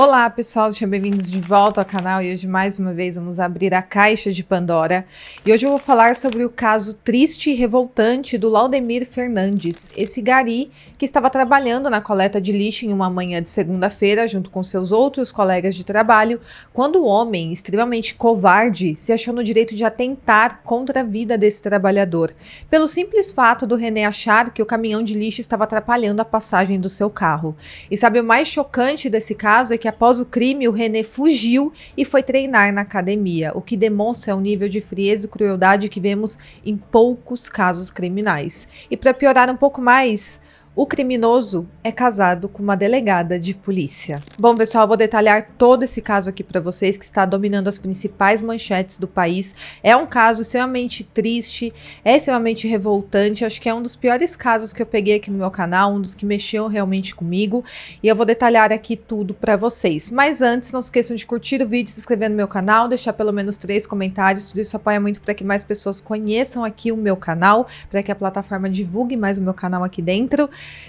Olá pessoal, sejam bem-vindos de volta ao canal e hoje mais uma vez vamos abrir a caixa de Pandora e hoje eu vou falar sobre o caso triste e revoltante do Laudemir Fernandes, esse gari que estava trabalhando na coleta de lixo em uma manhã de segunda-feira junto com seus outros colegas de trabalho, quando o homem, extremamente covarde, se achou no direito de atentar contra a vida desse trabalhador, pelo simples fato do René achar que o caminhão de lixo estava atrapalhando a passagem do seu carro. E sabe o mais chocante desse caso é que após o crime o René fugiu e foi treinar na academia, o que demonstra o nível de frieza e crueldade que vemos em poucos casos criminais. E para piorar um pouco mais, o criminoso é casado com uma delegada de polícia. Bom, pessoal, eu vou detalhar todo esse caso aqui para vocês, que está dominando as principais manchetes do país. É um caso extremamente triste, é extremamente revoltante. Acho que é um dos piores casos que eu peguei aqui no meu canal, um dos que mexeu realmente comigo. E eu vou detalhar aqui tudo para vocês. Mas antes, não se esqueçam de curtir o vídeo, se inscrever no meu canal, deixar pelo menos 3 comentários. Tudo isso apoia muito para que mais pessoas conheçam aqui o meu canal, para que a plataforma divulgue mais o meu canal aqui dentro.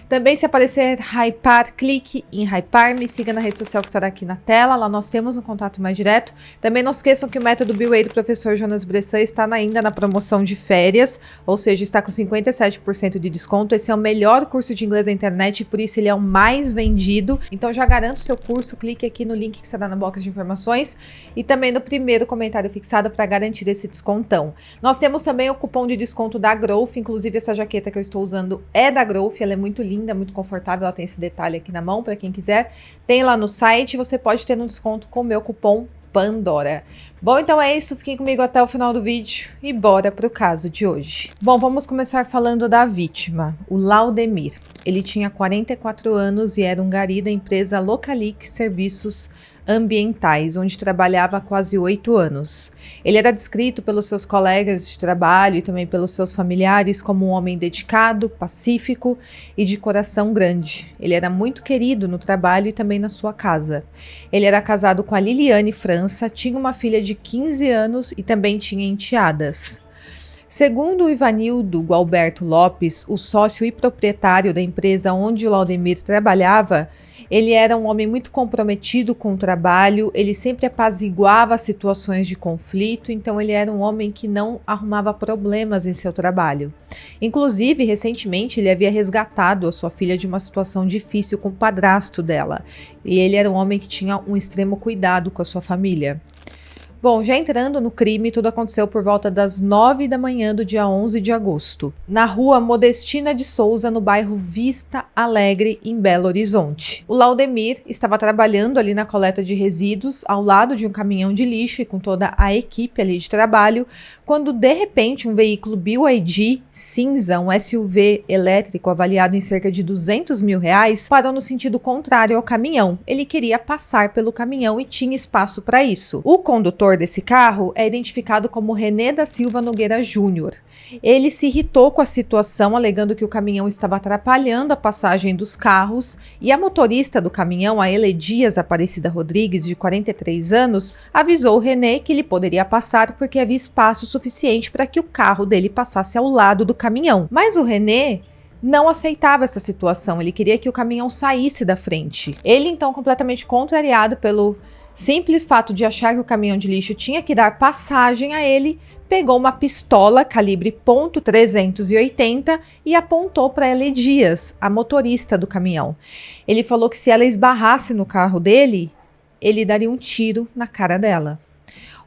Também, se aparecer hypar, clique em hypar, me siga na rede social que estará aqui na tela, lá nós temos um contato mais direto. Também não esqueçam que o método BWay do professor Jonas Bressan está ainda na promoção de férias, ou seja, está com 57% de desconto. Esse é o melhor curso de inglês da internet e por isso ele é o mais vendido. Então já garanto o seu curso, clique aqui no link que estará na box de informações e também no primeiro comentário fixado para garantir esse descontão. Nós temos também o cupom de desconto da Growth, inclusive essa jaqueta que eu estou usando é da Growth, ela é muito linda, muito confortável, ela tem esse detalhe aqui na mão para quem quiser. Tem lá no site, você pode ter um desconto com o meu cupom Pandora. Bom, então é isso, fiquem comigo até o final do vídeo e bora pro caso de hoje. Bom, vamos começar falando da vítima, o Laudemir. Ele tinha 44 anos e era um gari da empresa Localix Serviços Ambientais, onde trabalhava há quase 8 anos. Ele era descrito pelos seus colegas de trabalho e também pelos seus familiares como um homem dedicado, pacífico e de coração grande. Ele era muito querido no trabalho e também na sua casa. Ele era casado com a Liliane França, tinha uma filha de 15 anos e também tinha enteadas. Segundo o Ivanildo Gualberto Lopes, o sócio e proprietário da empresa onde o Laudemir trabalhava, ele era um homem muito comprometido com o trabalho, ele sempre apaziguava situações de conflito, então ele era um homem que não arrumava problemas em seu trabalho. Inclusive, recentemente, ele havia resgatado a sua filha de uma situação difícil com o padrasto dela, e ele era um homem que tinha um extremo cuidado com a sua família. Bom, já entrando no crime, tudo aconteceu por volta das 9 da manhã do dia 11 de agosto, na rua Modestina de Souza, no bairro Vista Alegre, em Belo Horizonte. O Laudemir estava trabalhando ali na coleta de resíduos, ao lado de um caminhão de lixo e com toda a equipe ali de trabalho, quando de repente um veículo BYD cinza, um SUV elétrico avaliado em cerca de R$200 mil, parou no sentido contrário ao caminhão. Ele queria passar pelo caminhão e tinha espaço para isso. O condutor desse carro é identificado como René da Silva Nogueira Júnior. Ele se irritou com a situação, alegando que o caminhão estava atrapalhando a passagem dos carros, e a motorista do caminhão, a Eledias Aparecida Rodrigues, de 43 anos, avisou o René que ele poderia passar porque havia espaço suficiente para que o carro dele passasse ao lado do caminhão. Mas o René não aceitava essa situação, ele queria que o caminhão saísse da frente. Ele, então, completamente contrariado pelo simples fato de achar que o caminhão de lixo tinha que dar passagem a ele, pegou uma pistola calibre .380 e apontou para Eledias, a motorista do caminhão. Ele falou que se ela esbarrasse no carro dele, ele daria um tiro na cara dela.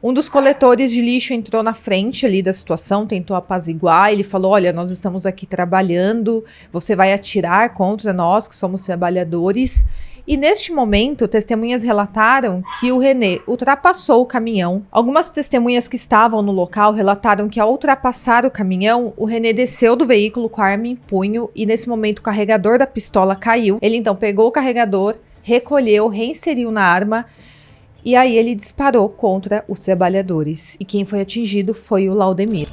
Um dos coletores de lixo entrou na frente ali da situação, tentou apaziguar, ele falou: olha, nós estamos aqui trabalhando, você vai atirar contra nós que somos trabalhadores. E neste momento, testemunhas relataram que o René ultrapassou o caminhão. Algumas testemunhas que estavam no local relataram que ao ultrapassar o caminhão, o René desceu do veículo com a arma em punho e nesse momento o carregador da pistola caiu. Ele então pegou o carregador, recolheu, reinseriu na arma e aí ele disparou contra os trabalhadores. E quem foi atingido foi o Laudemir.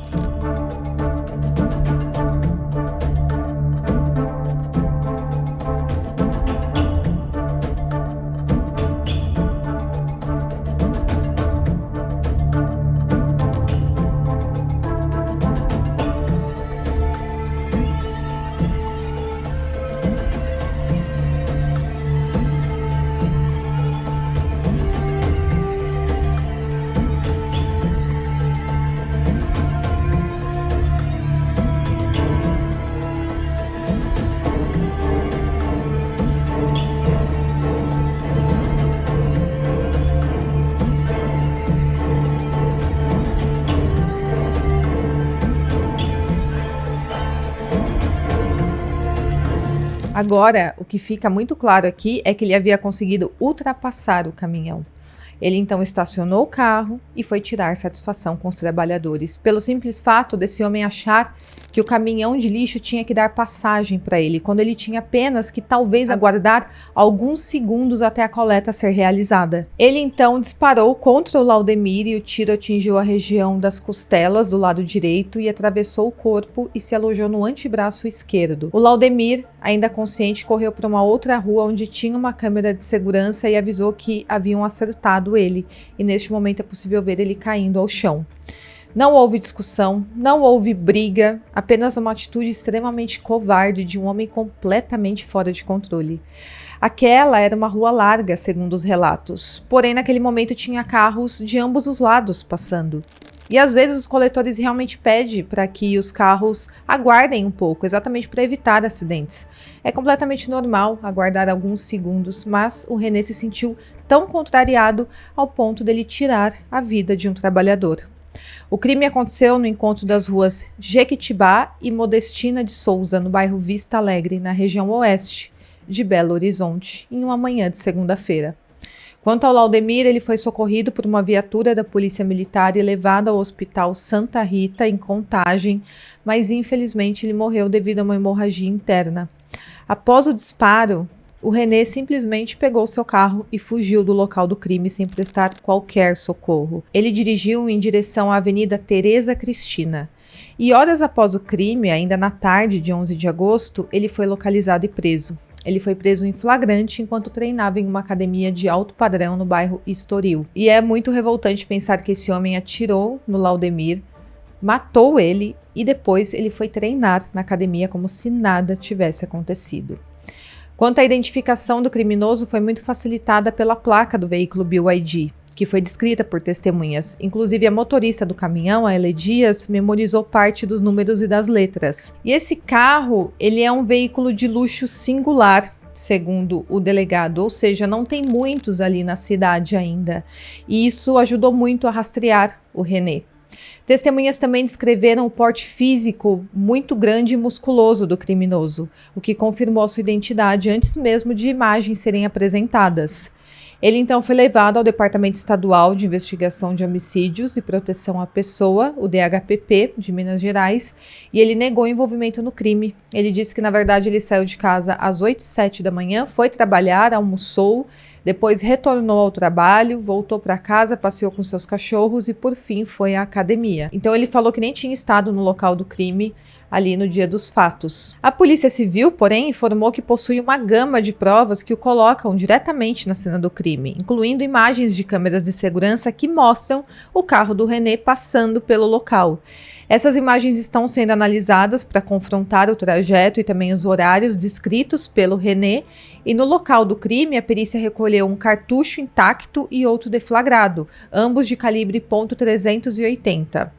Agora, o que fica muito claro aqui é que ele havia conseguido ultrapassar o caminhão. Ele então estacionou o carro e foi tirar satisfação com os trabalhadores, pelo simples fato desse homem achar que o caminhão de lixo tinha que dar passagem para ele, quando ele tinha apenas que talvez aguardar alguns segundos até a coleta ser realizada. Ele então disparou contra o Laudemir e o tiro atingiu a região das costelas do lado direito e atravessou o corpo e se alojou no antebraço esquerdo. O Laudemir, ainda consciente, correu para uma outra rua onde tinha uma câmera de segurança e avisou que haviam acertado ele, e neste momento é possível ver ele caindo ao chão. Não houve discussão, não houve briga, apenas uma atitude extremamente covarde de um homem completamente fora de controle. Aquela era uma rua larga, segundo os relatos, porém naquele momento tinha carros de ambos os lados passando. E às vezes os coletores realmente pedem para que os carros aguardem um pouco, exatamente para evitar acidentes. É completamente normal aguardar alguns segundos, mas o René se sentiu tão contrariado ao ponto dele tirar a vida de um trabalhador. O crime aconteceu no encontro das ruas Jequitibá e Modestina de Souza, no bairro Vista Alegre, na região oeste de Belo Horizonte, em uma manhã de segunda-feira. Quanto ao Laudemir, ele foi socorrido por uma viatura da Polícia Militar e levado ao Hospital Santa Rita, em Contagem, mas infelizmente ele morreu devido a uma hemorragia interna. Após o disparo, o René simplesmente pegou seu carro e fugiu do local do crime sem prestar qualquer socorro. Ele dirigiu em direção à Avenida Tereza Cristina. E horas após o crime, ainda na tarde de 11 de agosto, ele foi localizado e preso. Ele foi preso em flagrante enquanto treinava em uma academia de alto padrão no bairro Estoril. E é muito revoltante pensar que esse homem atirou no Laudemir, matou ele e depois ele foi treinar na academia como se nada tivesse acontecido. Quanto à identificação do criminoso, foi muito facilitada pela placa do veículo BYD, que foi descrita por testemunhas. Inclusive, a motorista do caminhão, a Ele Dias, memorizou parte dos números e das letras. E esse carro, ele é um veículo de luxo singular, segundo o delegado, ou seja, não tem muitos ali na cidade ainda. E isso ajudou muito a rastrear o René. Testemunhas também descreveram o porte físico muito grande e musculoso do criminoso, o que confirmou sua identidade antes mesmo de imagens serem apresentadas. Ele então foi levado ao Departamento Estadual de Investigação de Homicídios e Proteção à Pessoa, o DHPP, de Minas Gerais, e ele negou envolvimento no crime. Ele disse que, na verdade, ele saiu de casa às 8h07 da manhã, foi trabalhar, almoçou, depois retornou ao trabalho, voltou para casa, passeou com seus cachorros e, por fim, foi à academia. Então, ele falou que nem tinha estado no local do crime ali no dia dos fatos. A Polícia Civil, porém, informou que possui uma gama de provas que o colocam diretamente na cena do crime, incluindo imagens de câmeras de segurança que mostram o carro do René passando pelo local. Essas imagens estão sendo analisadas para confrontar o trajeto e também os horários descritos pelo René, e no local do crime a perícia recolheu um cartucho intacto e outro deflagrado, ambos de calibre .380.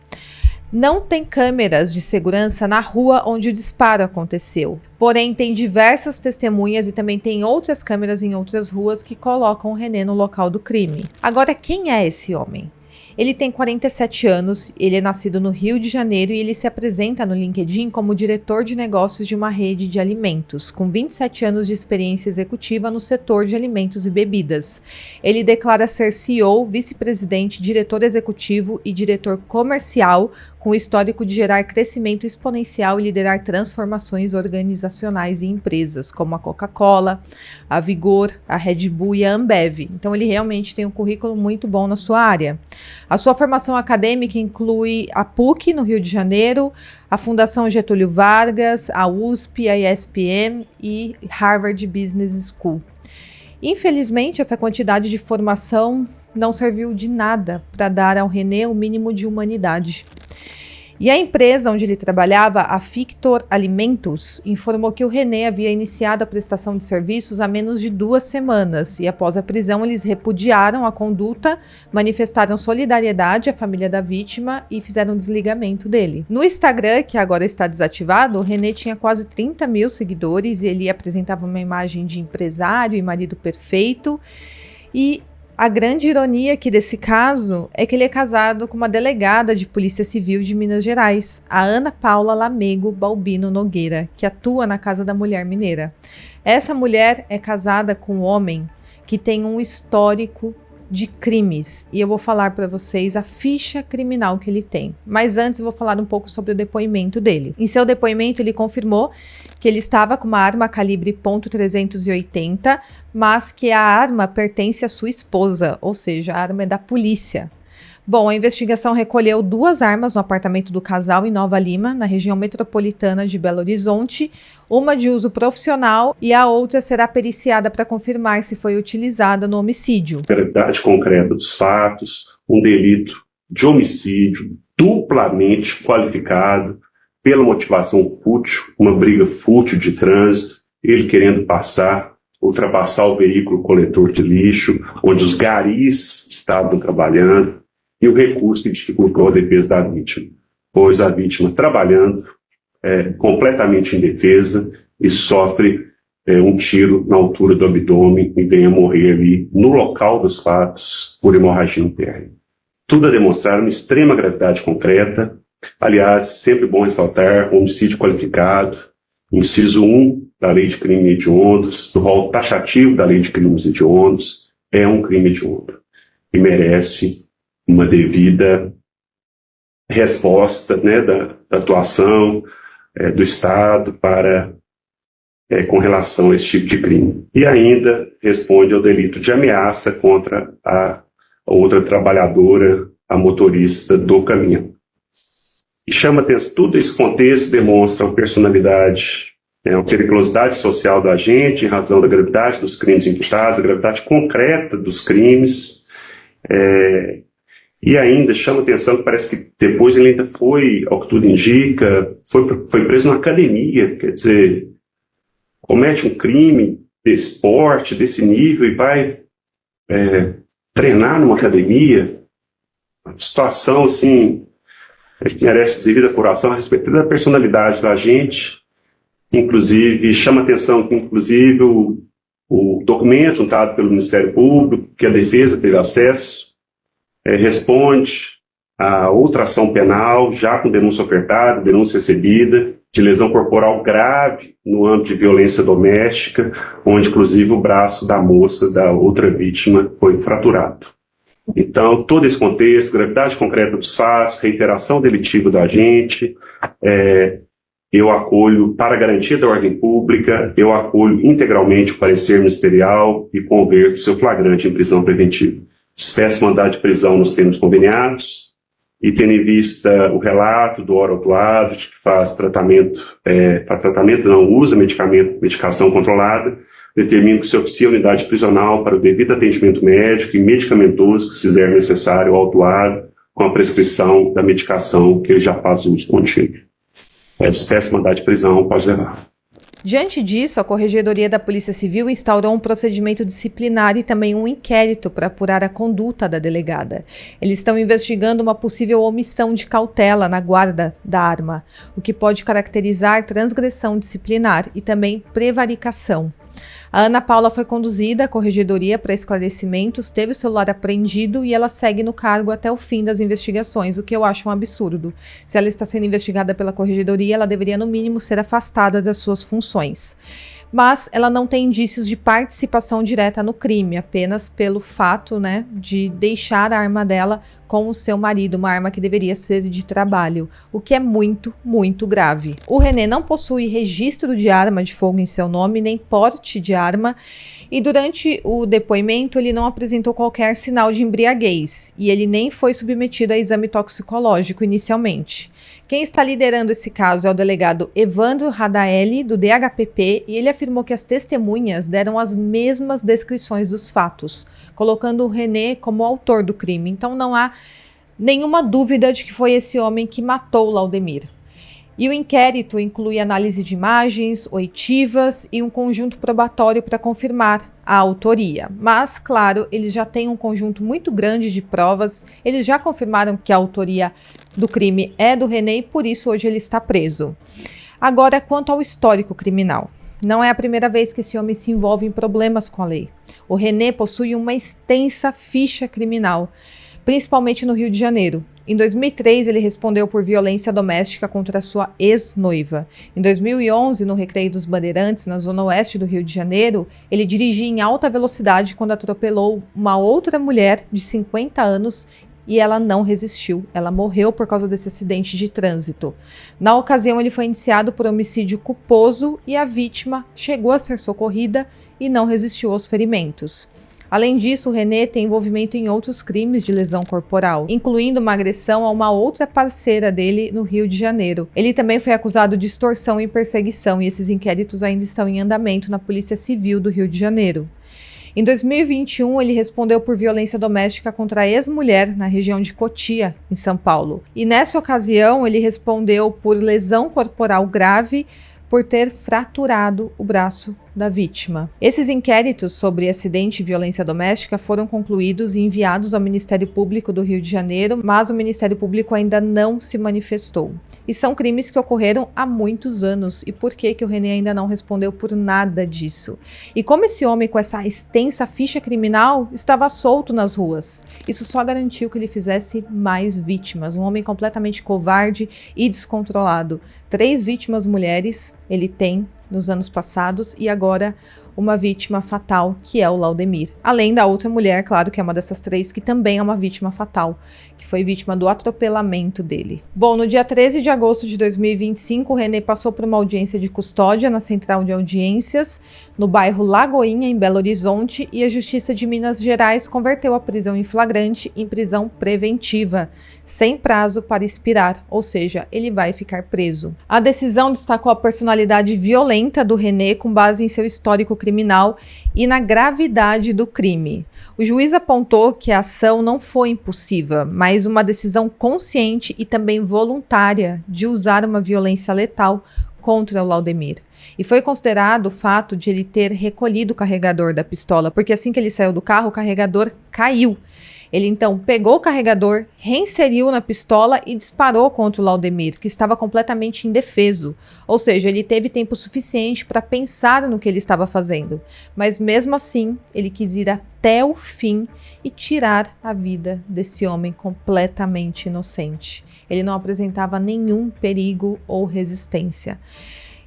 Não tem câmeras de segurança na rua onde o disparo aconteceu. Porém, tem diversas testemunhas e também tem outras câmeras em outras ruas que colocam o René no local do crime. Agora, quem é esse homem? Ele tem 47 anos, ele é nascido no Rio de Janeiro e ele se apresenta no LinkedIn como diretor de negócios de uma rede de alimentos, com 27 anos de experiência executiva no setor de alimentos e bebidas. Ele declara ser CEO, vice-presidente, diretor executivo e diretor comercial, com histórico de gerar crescimento exponencial e liderar transformações organizacionais em empresas, como a Coca-Cola, a Vigor, a Red Bull e a Ambev. Então ele realmente tem um currículo muito bom na sua área. A sua formação acadêmica inclui a PUC, no Rio de Janeiro, a Fundação Getúlio Vargas, a USP, a ESPM e Harvard Business School. Infelizmente, essa quantidade de formação não serviu de nada para dar ao René o mínimo de humanidade. E a empresa onde ele trabalhava, a Fictor Alimentos, informou que o René havia iniciado a prestação de serviços há menos de 2 semanas e após a prisão eles repudiaram a conduta, manifestaram solidariedade à família da vítima e fizeram um desligamento dele. No Instagram, que agora está desativado, o René tinha quase 30 mil seguidores e ele apresentava uma imagem de empresário e marido perfeito. E A grande ironia aqui desse caso é que ele é casado com uma delegada de Polícia Civil de Minas Gerais, a Ana Paula Lamego Balbino Nogueira, que atua na Casa da Mulher Mineira. Essa mulher é casada com um homem que tem um histórico de crimes, e eu vou falar para vocês a ficha criminal que ele tem. Mas antes eu vou falar um pouco sobre o depoimento dele. Em seu depoimento ele confirmou que ele estava com uma arma calibre .380, mas que a arma pertence à sua esposa, ou seja, a arma é da polícia. Bom, a investigação recolheu 2 armas no apartamento do casal em Nova Lima, na região metropolitana de Belo Horizonte, uma de uso profissional e a outra será periciada para confirmar se foi utilizada no homicídio. Gravidade concreta dos fatos, um delito de homicídio duplamente qualificado pela motivação fútil, uma briga fútil de trânsito, ele querendo ultrapassar o veículo coletor de lixo, onde os garis estavam trabalhando, e o recurso que dificultou a defesa da vítima, pois a vítima trabalhando completamente indefesa e sofre um tiro na altura do abdômen e vem a morrer ali no local dos fatos por hemorragia interna. Tudo a demonstrar uma extrema gravidade concreta. Aliás, sempre bom ressaltar, homicídio qualificado, inciso 1 da Lei de Crimes Hediondos, do rol taxativo da Lei de Crimes Hediondos, é um crime hediondo e merece uma devida resposta, né, da atuação do Estado com relação a esse tipo de crime. E ainda responde ao delito de ameaça contra a outra trabalhadora, a motorista do caminhão. E chama atenção, todo esse contexto demonstra a personalidade, a periculosidade social do agente em razão da gravidade dos crimes imputados, a gravidade concreta dos crimes, e ainda chama atenção que parece que depois ele ainda foi, ao que tudo indica, foi preso na academia, quer dizer, comete um crime desse porte, desse nível e vai treinar numa academia. Uma situação assim que merece devida apuração a respeito da personalidade do agente. Inclusive, chama atenção que inclusive o documento juntado pelo Ministério Público, que a defesa teve acesso, responde a outra ação penal, já com denúncia ofertada, denúncia recebida, de lesão corporal grave no âmbito de violência doméstica, onde inclusive o braço da moça, da outra vítima, foi fraturado. Então, todo esse contexto, gravidade concreta dos fatos, reiteração delitiva do agente, eu acolho, para a garantia da ordem pública, eu acolho integralmente o parecer ministerial e converto seu flagrante em prisão preventiva. Despeço mandado de prisão nos termos conveniados e, tendo em vista o relato do órgão autuado, de que faz tratamento, usa medicação controlada, determino que se oficie a unidade prisional para o devido atendimento médico e medicamentoso que se fizer necessário ao autuado com a prescrição da medicação que ele já faz uso contínuo. Despeço mandado de prisão, pode levar. Diante disso, a Corregedoria da Polícia Civil instaurou um procedimento disciplinar e também um inquérito para apurar a conduta da delegada. Eles estão investigando uma possível omissão de cautela na guarda da arma, o que pode caracterizar transgressão disciplinar e também prevaricação. A Ana Paula foi conduzida à corregedoria para esclarecimentos, teve o celular apreendido e ela segue no cargo até o fim das investigações, o que eu acho um absurdo. Se ela está sendo investigada pela corregedoria, ela deveria no mínimo ser afastada das suas funções. Mas ela não tem indícios de participação direta no crime, apenas pelo fato, de deixar a arma dela com o seu marido, uma arma que deveria ser de trabalho, o que é muito, muito grave. O René não possui registro de arma de fogo em seu nome, nem porte de arma, e durante o depoimento ele não apresentou qualquer sinal de embriaguez, e ele nem foi submetido a exame toxicológico inicialmente. Quem está liderando esse caso é o delegado Evandro Radaeli, do DHPP, e ele afirmou que as testemunhas deram as mesmas descrições dos fatos, colocando o René como autor do crime. Então não há nenhuma dúvida de que foi esse homem que matou Laudemir. E o inquérito inclui análise de imagens, oitivas e um conjunto probatório para confirmar a autoria. Mas, claro, eles já têm um conjunto muito grande de provas, eles já confirmaram que a autoria do crime é do René e por isso hoje ele está preso. Agora, quanto ao histórico criminal. Não é a primeira vez que esse homem se envolve em problemas com a lei. O René possui uma extensa ficha criminal, principalmente no Rio de Janeiro. Em 2003, ele respondeu por violência doméstica contra sua ex-noiva. Em 2011, no Recreio dos Bandeirantes, na zona oeste do Rio de Janeiro, ele dirigia em alta velocidade quando atropelou uma outra mulher de 50 anos e ela não resistiu. Ela morreu por causa desse acidente de trânsito. Na ocasião, ele foi indiciado por homicídio culposo e a vítima chegou a ser socorrida e não resistiu aos ferimentos. Além disso, o René tem envolvimento em outros crimes de lesão corporal, incluindo uma agressão a uma outra parceira dele no Rio de Janeiro. Ele também foi acusado de extorsão e perseguição, e esses inquéritos ainda estão em andamento na Polícia Civil do Rio de Janeiro. Em 2021, ele respondeu por violência doméstica contra a ex-mulher na região de Cotia, em São Paulo. E nessa ocasião, ele respondeu por lesão corporal grave por ter fraturado o braço da vítima. Esses inquéritos sobre acidente e violência doméstica foram concluídos e enviados ao Ministério Público do Rio de Janeiro, mas o Ministério Público ainda não se manifestou. E são crimes que ocorreram há muitos anos. E por que o René ainda não respondeu por nada disso? E como esse homem com essa extensa ficha criminal estava solto nas ruas? Isso só garantiu que ele fizesse mais vítimas. Um homem completamente covarde e descontrolado. 3 vítimas mulheres ele tem nos anos passados e agora uma vítima fatal, que é o Laudemir. Além da outra mulher, claro, que é uma dessas 3, que também é uma vítima fatal, que foi vítima do atropelamento dele. Bom, no dia 13 de agosto de 2025, o René passou por uma audiência de custódia na Central de Audiências, no bairro Lagoinha, em Belo Horizonte, e a Justiça de Minas Gerais converteu a prisão em flagrante em prisão preventiva, sem prazo para expirar, ou seja, ele vai ficar preso. A decisão destacou a personalidade violenta do René com base em seu histórico criminal e na gravidade do crime. O juiz apontou que a ação não foi impulsiva, mas uma decisão consciente e também voluntária de usar uma violência letal contra o Laudemir. E foi considerado o fato de ele ter recolhido o carregador da pistola, porque assim que ele saiu do carro, o carregador caiu. Ele então pegou o carregador, reinseriu na pistola e disparou contra o Laudemir, que estava completamente indefeso. Ou seja, ele teve tempo suficiente para pensar no que ele estava fazendo. Mas mesmo assim, ele quis ir até o fim e tirar a vida desse homem completamente inocente. Ele não apresentava nenhum perigo ou resistência.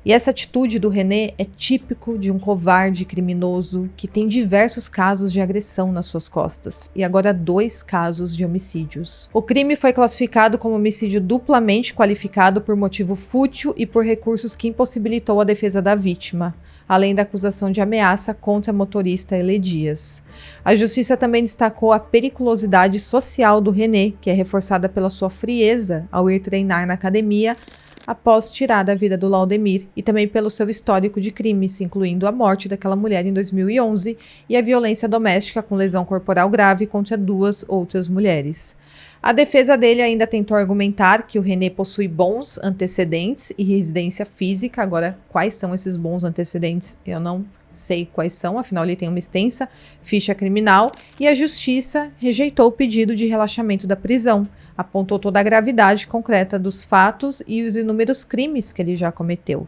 E essa atitude do René é típico de um covarde criminoso que tem diversos casos de agressão nas suas costas e agora 2 casos de homicídios. O crime foi classificado como homicídio duplamente qualificado por motivo fútil e por recursos que impossibilitou a defesa da vítima, além da acusação de ameaça contra a motorista Elê Dias. A justiça também destacou a periculosidade social do René, que é reforçada pela sua frieza ao ir treinar na academia após tirar a vida do Laudemir e também pelo seu histórico de crimes, incluindo a morte daquela mulher em 2011 e a violência doméstica com lesão corporal grave contra 2 outras mulheres. A defesa dele ainda tentou argumentar que o René possui bons antecedentes e residência física. Agora, quais são esses bons antecedentes? Eu não sei quais são, afinal ele tem uma extensa ficha criminal, e a justiça rejeitou o pedido de relaxamento da prisão, apontou toda a gravidade concreta dos fatos e os inúmeros crimes que ele já cometeu.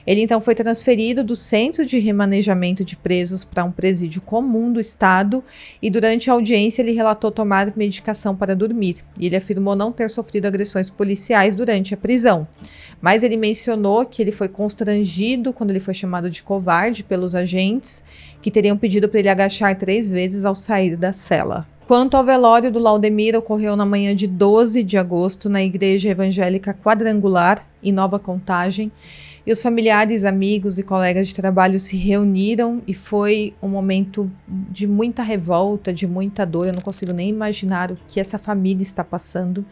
Ele então foi transferido do Centro de Remanejamento de Presos para um presídio comum do estado e durante a audiência ele relatou tomar medicação para dormir e ele afirmou não ter sofrido agressões policiais durante a prisão. Mas ele mencionou que ele foi constrangido quando ele foi chamado de covarde pelos agentes que teriam pedido para ele agachar 3 vezes ao sair da cela. Quanto ao velório do Laudemir, ocorreu na manhã de 12 de agosto na Igreja Evangélica Quadrangular, em Nova Contagem, e os familiares, amigos e colegas de trabalho se reuniram e foi um momento de muita revolta, de muita dor. Eu não consigo nem imaginar o que essa família está passando.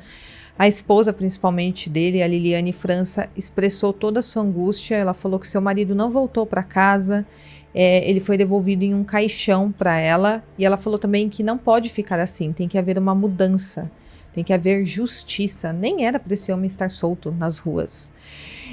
A esposa, principalmente dele, a Liliane França, expressou toda a sua angústia. Ela falou que seu marido não voltou para casa, ele foi devolvido em um caixão para ela. E ela falou também que não pode ficar assim, tem que haver uma mudança, tem que haver justiça. Nem era para esse homem estar solto nas ruas.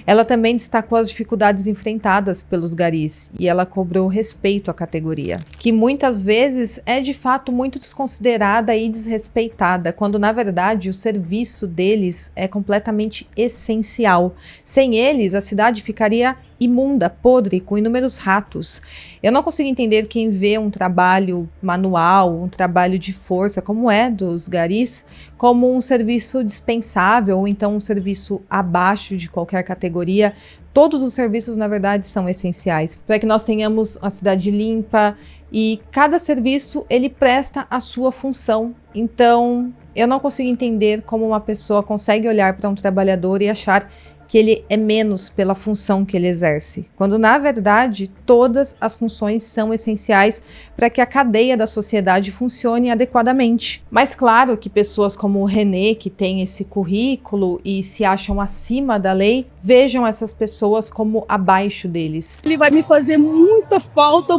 Ela também destacou as dificuldades enfrentadas pelos garis e ela cobrou respeito à categoria, que muitas vezes é de fato muito desconsiderada e desrespeitada, quando na verdade o serviço deles é completamente essencial. Sem eles, a cidade ficaria imunda, podre, com inúmeros ratos. Eu não consigo entender quem vê um trabalho manual, um trabalho de força, como é dos garis, como um serviço dispensável ou então um serviço abaixo de qualquer categoria. Todos os serviços, na verdade, são essenciais para que nós tenhamos a cidade limpa e cada serviço ele presta a sua função. Então, eu não consigo entender como uma pessoa consegue olhar para um trabalhador e achar que ele é menos pela função que ele exerce, quando na verdade todas as funções são essenciais para que a cadeia da sociedade funcione adequadamente. Mas claro que pessoas como o René, que tem esse currículo e se acham acima da lei, vejam essas pessoas como abaixo deles. Ele vai me fazer muita falta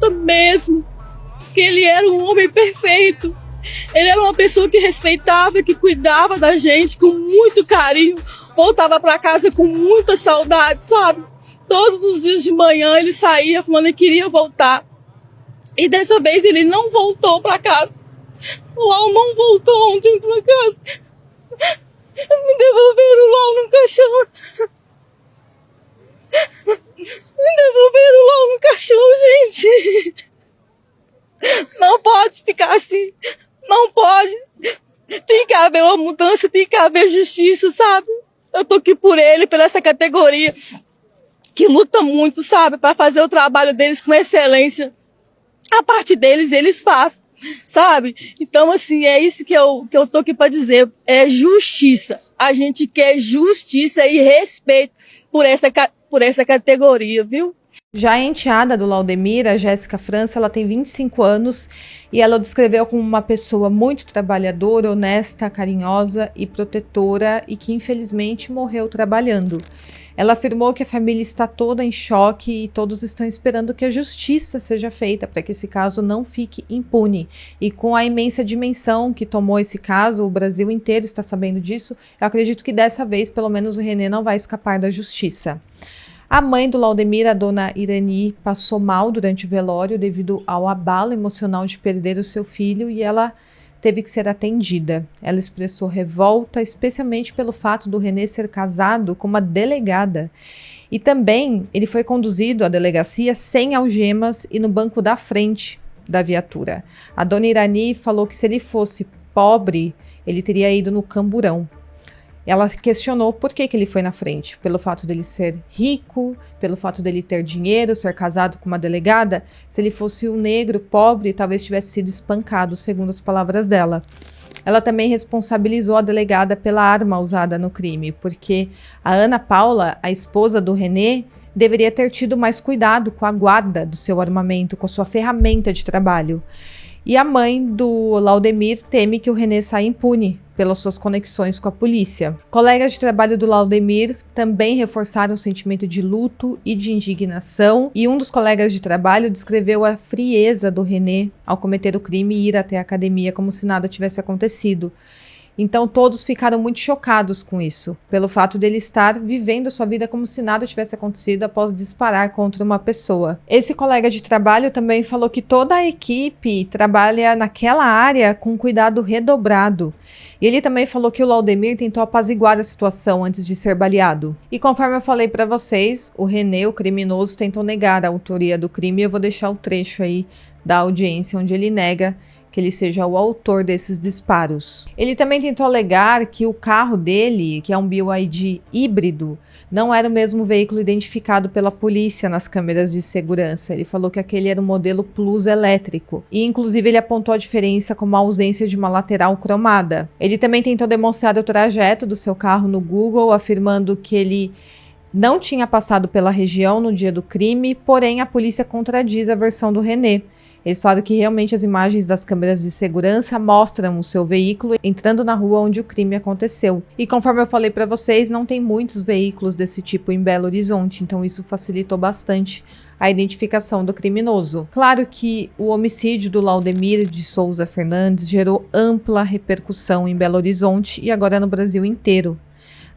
mesmo, porque ele era um homem perfeito. Ele era uma pessoa que respeitava, que cuidava da gente com muito carinho, voltava para casa com muita saudade, sabe? Todos os dias de manhã ele saía falando que queria voltar. E dessa vez ele não voltou para casa. O Lau não voltou ontem para casa. Me devolveram o Lau no caixão. Me devolveram o Lau no caixão, gente. Não pode ficar assim. Não pode. Tem que haver uma mudança, tem que haver justiça, sabe? Eu tô aqui por ele, pela essa categoria que luta muito, sabe? Para fazer o trabalho deles com excelência. A parte deles, eles fazem, sabe? Então, assim, é isso que eu tô aqui para dizer. É justiça. A gente quer justiça e respeito por essa categoria, viu? Já a enteada do Laudemir, a Jéssica França, ela tem 25 anos e ela o descreveu como uma pessoa muito trabalhadora, honesta, carinhosa e protetora e que infelizmente morreu trabalhando. Ela afirmou que a família está toda em choque e todos estão esperando que a justiça seja feita para que esse caso não fique impune. E com a imensa dimensão que tomou esse caso, o Brasil inteiro está sabendo disso, eu acredito que dessa vez pelo menos o René não vai escapar da justiça. A mãe do Laudemir, a dona Irani, passou mal durante o velório devido ao abalo emocional de perder o seu filho e ela teve que ser atendida. Ela expressou revolta, especialmente pelo fato do René ser casado com uma delegada. E também ele foi conduzido à delegacia sem algemas e no banco da frente da viatura. A dona Irani falou que se ele fosse pobre, ele teria ido no camburão. Ela questionou por que ele foi na frente, pelo fato dele ser rico, pelo fato dele ter dinheiro, ser casado com uma delegada. Se ele fosse um negro, pobre, talvez tivesse sido espancado, segundo as palavras dela. Ela também responsabilizou a delegada pela arma usada no crime, porque a Ana Paula, a esposa do René, deveria ter tido mais cuidado com a guarda do seu armamento, com a sua ferramenta de trabalho. E a mãe do Laudemir teme que o René saia impune pelas suas conexões com a polícia. Colegas de trabalho do Laudemir também reforçaram o sentimento de luto e de indignação, e um dos colegas de trabalho descreveu a frieza do René ao cometer o crime e ir até a academia como se nada tivesse acontecido. Então todos ficaram muito chocados com isso, pelo fato de ele estar vivendo a sua vida como se nada tivesse acontecido após disparar contra uma pessoa. Esse colega de trabalho também falou que toda a equipe trabalha naquela área com cuidado redobrado. E ele também falou que o Laudemir tentou apaziguar a situação antes de ser baleado. E conforme eu falei para vocês, o René, o criminoso, tentou negar a autoria do crime. Eu vou deixar o trecho aí da audiência onde ele nega que ele seja o autor desses disparos. Ele também tentou alegar que o carro dele, que é um BYD híbrido, não era o mesmo veículo identificado pela polícia nas câmeras de segurança. Ele falou que aquele era um modelo Plus elétrico. E inclusive ele apontou a diferença como a ausência de uma lateral cromada. Ele também tentou demonstrar o trajeto do seu carro no Google, afirmando que ele não tinha passado pela região no dia do crime, porém a polícia contradiz a versão do René. Eles falaram que realmente as imagens das câmeras de segurança mostram o seu veículo entrando na rua onde o crime aconteceu. E conforme eu falei para vocês, não tem muitos veículos desse tipo em Belo Horizonte, então isso facilitou bastante a identificação do criminoso. Claro que o homicídio do Laudemir de Souza Fernandes gerou ampla repercussão em Belo Horizonte e agora no Brasil inteiro.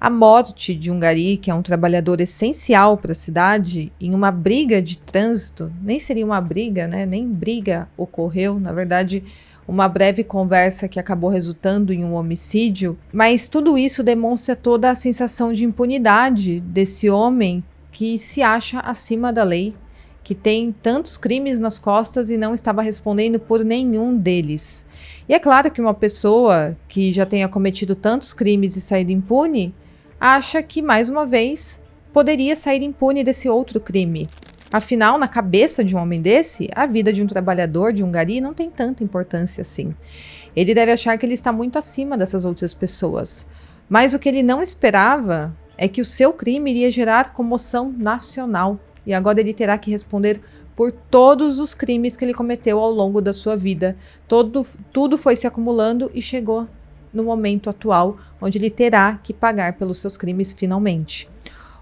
A morte de um gari, que é um trabalhador essencial para a cidade, em uma briga de trânsito, nem seria uma briga, né? Nem briga ocorreu, na verdade, uma breve conversa que acabou resultando em um homicídio, mas tudo isso demonstra toda a sensação de impunidade desse homem que se acha acima da lei, que tem tantos crimes nas costas e não estava respondendo por nenhum deles. E é claro que uma pessoa que já tenha cometido tantos crimes e saído impune, acha que, mais uma vez, poderia sair impune desse outro crime. Afinal, na cabeça de um homem desse, a vida de um trabalhador, de um gari, não tem tanta importância assim. Ele deve achar que ele está muito acima dessas outras pessoas. Mas o que ele não esperava é que o seu crime iria gerar comoção nacional. E agora ele terá que responder por todos os crimes que ele cometeu ao longo da sua vida. Tudo foi se acumulando e chegou no momento atual, onde ele terá que pagar pelos seus crimes finalmente.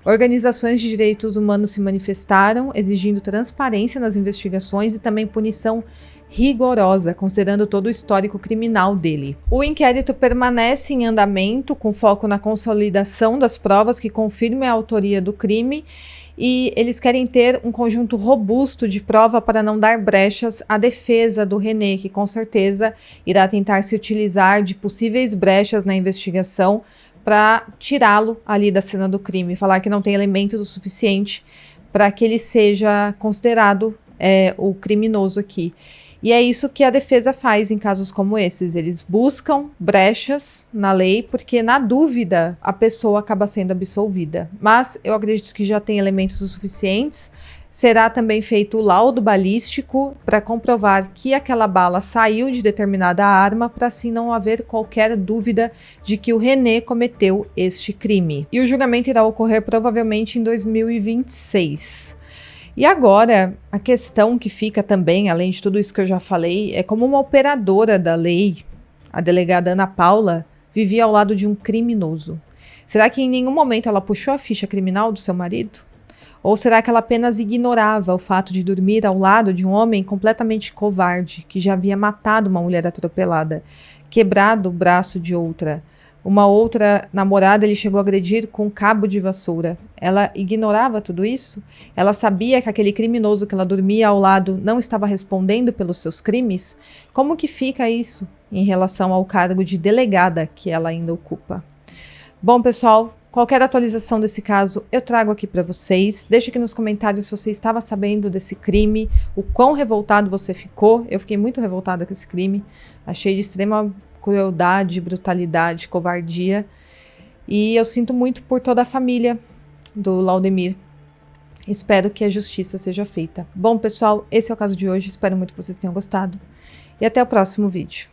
Organizações de direitos humanos se manifestaram, exigindo transparência nas investigações e também punição rigorosa, considerando todo o histórico criminal dele. O inquérito permanece em andamento, com foco na consolidação das provas que confirmem a autoria do crime, e eles querem ter um conjunto robusto de prova para não dar brechas à defesa do René, que com certeza irá tentar se utilizar de possíveis brechas na investigação para tirá-lo ali da cena do crime, falar que não tem elementos o suficiente para que ele seja considerado o criminoso aqui. E é isso que a defesa faz em casos como esses. Eles buscam brechas na lei, porque na dúvida a pessoa acaba sendo absolvida. Mas eu acredito que já tem elementos o suficientes. Será também feito o laudo balístico para comprovar que aquela bala saiu de determinada arma, para assim não haver qualquer dúvida de que o René cometeu este crime. E o julgamento irá ocorrer provavelmente em 2026. E agora, a questão que fica também, além de tudo isso que eu já falei, é como uma operadora da lei, a delegada Ana Paula, vivia ao lado de um criminoso. Será que em nenhum momento ela puxou a ficha criminal do seu marido? Ou será que ela apenas ignorava o fato de dormir ao lado de um homem completamente covarde, que já havia matado uma mulher atropelada, quebrado o braço de outra? Uma outra namorada ele chegou a agredir com um cabo de vassoura. Ela ignorava tudo isso? Ela sabia que aquele criminoso que ela dormia ao lado não estava respondendo pelos seus crimes? Como que fica isso em relação ao cargo de delegada que ela ainda ocupa? Bom, pessoal, qualquer atualização desse caso eu trago aqui para vocês. Deixa aqui nos comentários se você estava sabendo desse crime, o quão revoltado você ficou. Eu fiquei muito revoltada com esse crime. Achei de extrema crueldade, brutalidade, covardia. E eu sinto muito por toda a família do Laudemir. Espero que a justiça seja feita. Bom, pessoal, esse é o caso de hoje. Espero muito que vocês tenham gostado. E até o próximo vídeo.